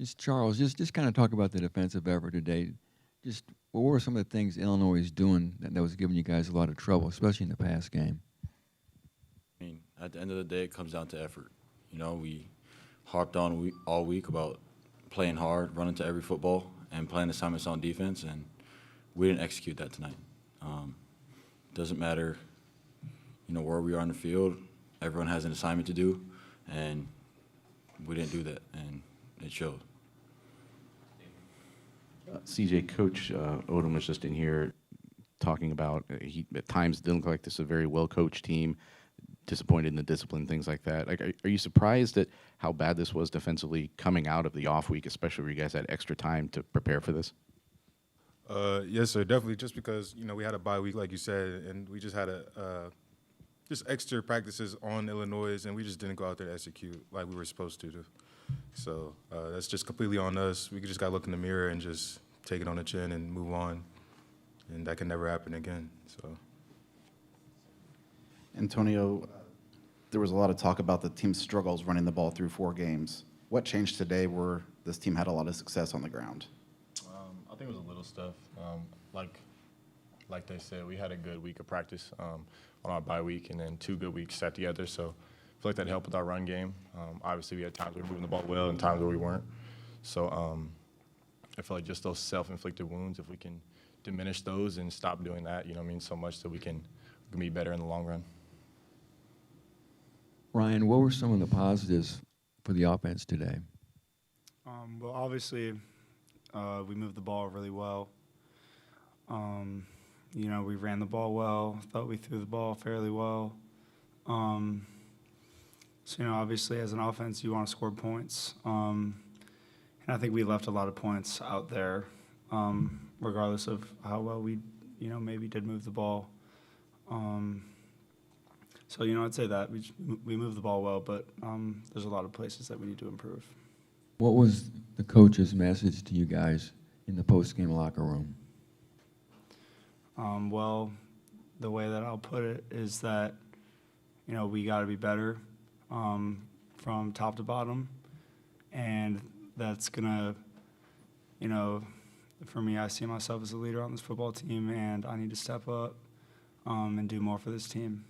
Just Charles, just kind of talk about the defensive effort today. Just what were some of the things Illinois is doing that was giving you guys a lot of trouble, especially in the pass game? I mean, at the end of the day, it comes down to effort. You know, we harped on all week about playing hard, running to every football, and playing assignments on defense, and we didn't execute that tonight. Doesn't matter, you know, where we are on the field. Everyone has an assignment to do, and we didn't do that, and it showed. CJ, Coach Odom was just in here talking about he at times didn't look like this is a very well-coached team, disappointed in the discipline, things like that. Like, are you surprised at how bad this was defensively coming out of the off week, especially where you guys had extra time to prepare for this? Yes, sir, definitely. Just because we had a bye week, like you said, and we just had just extra practices on Illinois, and we just didn't go out there to execute like we were supposed to do. So that's just completely on us. We just got to look in the mirror and just take it on the chin and move on, and that can never happen again. So, Antonio, there was a lot of talk about the team's struggles running the ball through 4 games. What changed today where this team had a lot of success on the ground? I think it was a little stuff. Like they said, we had a good week of practice on our bye week, and then 2 good weeks set together. So I feel like that helped with our run game. Obviously, we had times where we were moving the ball well and times where we weren't. So I feel like just those self-inflicted wounds, if we can diminish those and stop doing that, you know what I mean, so much that we can be better in the long run. Ryan, what were some of the positives for the offense today? Well, obviously, we moved the ball really well. We ran the ball well. Thought we threw the ball fairly well. Obviously, as an offense, you want to score points. And I think we left a lot of points out there, regardless of how well we, maybe did move the ball. I'd say that we moved the ball well, but there's a lot of places that we need to improve. What was the coach's message to you guys in the post-game locker room? Well, the way that I'll put it is that, we got to be better from top to bottom, and that's going to, for me, I see myself as a leader on this football team, and I need to step up and do more for this team.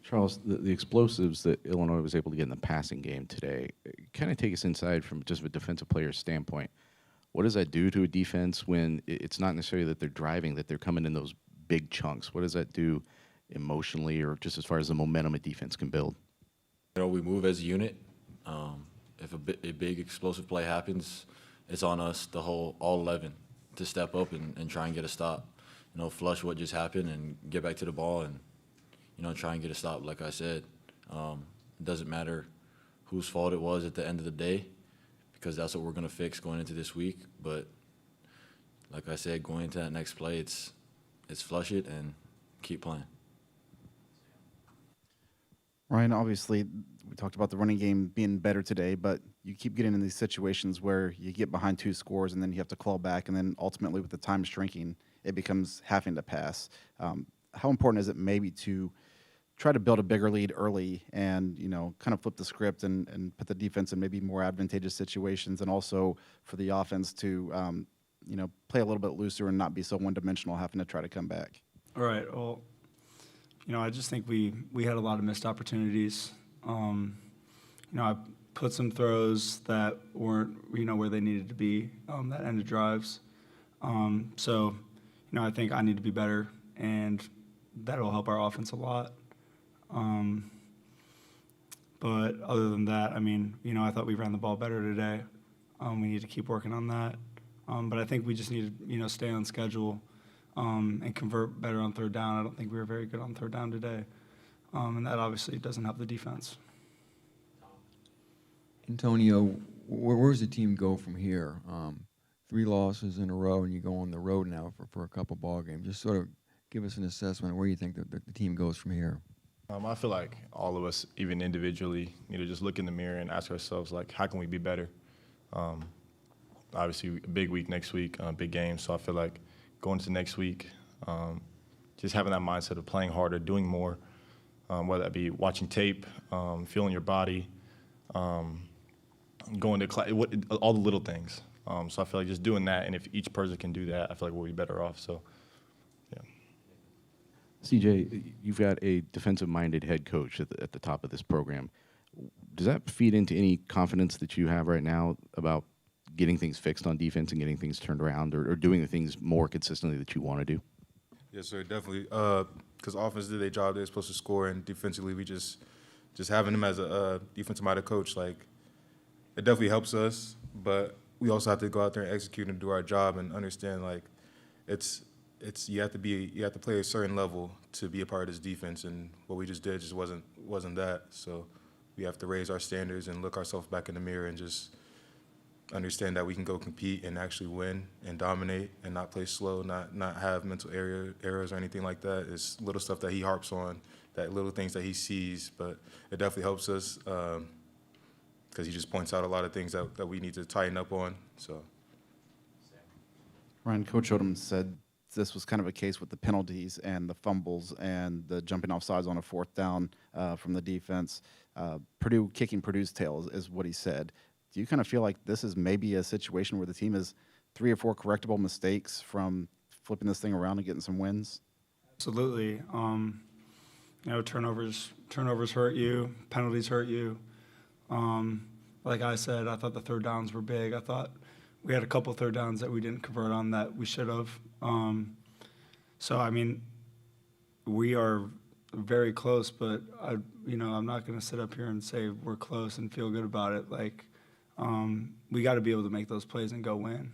Charles, the explosives that Illinois was able to get in the passing game today, kind of take us inside from just a defensive player's standpoint. What does that do to a defense when it's not necessarily that they're driving, that they're coming in those big chunks? What does that do emotionally or just as far as the momentum a defense can build? We move as a unit. If a big explosive play happens, it's on us, all 11, to step up and try and get a stop. Flush what just happened and get back to the ball and, try and get a stop. Like I said, it doesn't matter whose fault it was at the end of the day, because that's what we're going to fix going into this week. But like I said, going into that next play, it's flush it and keep playing. Ryan, obviously, we talked about the running game being better today, but you keep getting in these situations where you get behind 2 scores and then you have to claw back, and then ultimately with the time shrinking, it becomes having to pass. How important is it maybe to try to build a bigger lead early and, kind of flip the script and put the defense in maybe more advantageous situations, and also for the offense to, play a little bit looser and not be so one-dimensional having to try to come back? All right. Well, I just think we had a lot of missed opportunities. I put some throws that weren't, where they needed to be, that ended drives. I think I need to be better, and that'll help our offense a lot. But other than that, I thought we ran the ball better today. We need to keep working on that. But I think we just need to, stay on schedule and convert better on 3rd down. I don't think we were very good on 3rd down today. And that obviously doesn't help the defense. Antonio, where's the team go from here? 3 losses in a row, and you go on the road now for a couple ball games. Just sort of give us an assessment of where you think the team goes from here. I feel like all of us, even individually, need to just look in the mirror and ask ourselves, how can we be better? Obviously, a big week next week, big game. So I feel like going to next week, just having that mindset of playing harder, doing more, whether that be watching tape, feeling your body, going to class, all the little things. So I feel like just doing that, and if each person can do that, I feel like we'll be better off. So, yeah. CJ, you've got a defensive-minded head coach at the top of this program. Does that feed into any confidence that you have right now about getting things fixed on defense and getting things turned around, or doing the things more consistently that you want to do? Yes, sir, definitely. Because offense did their job; they're supposed to score, and defensively, we just having him as a defensive-minded coach, like, it definitely helps us. But we also have to go out there and execute and do our job and understand, like, it's you have to play a certain level to be a part of this defense, and what we just did just wasn't that. So we have to raise our standards and look ourselves back in the mirror and just understand that we can go compete and actually win and dominate and not play slow, not have mental errors or anything like that. It's little stuff that he harps on, that little things that he sees, but it definitely helps us because he just points out a lot of things that we need to tighten up on. So, Ryan, Coach Odom said this was kind of a case with the penalties and the fumbles and the jumping off sides on a fourth down from the defense. Purdue kicking Purdue's tail is what he said. Do you kind of feel like this is maybe a situation where the team is 3 or 4 correctable mistakes from flipping this thing around and getting some wins? Absolutely. Turnovers hurt you, penalties hurt you. Like I said, I thought the third downs were big. I thought we had a couple third downs that we didn't convert on that we should have. So, I mean, we are very close, but I'm not going to sit up here and say we're close and feel good about it. Like, we got to be able to make those plays and go win.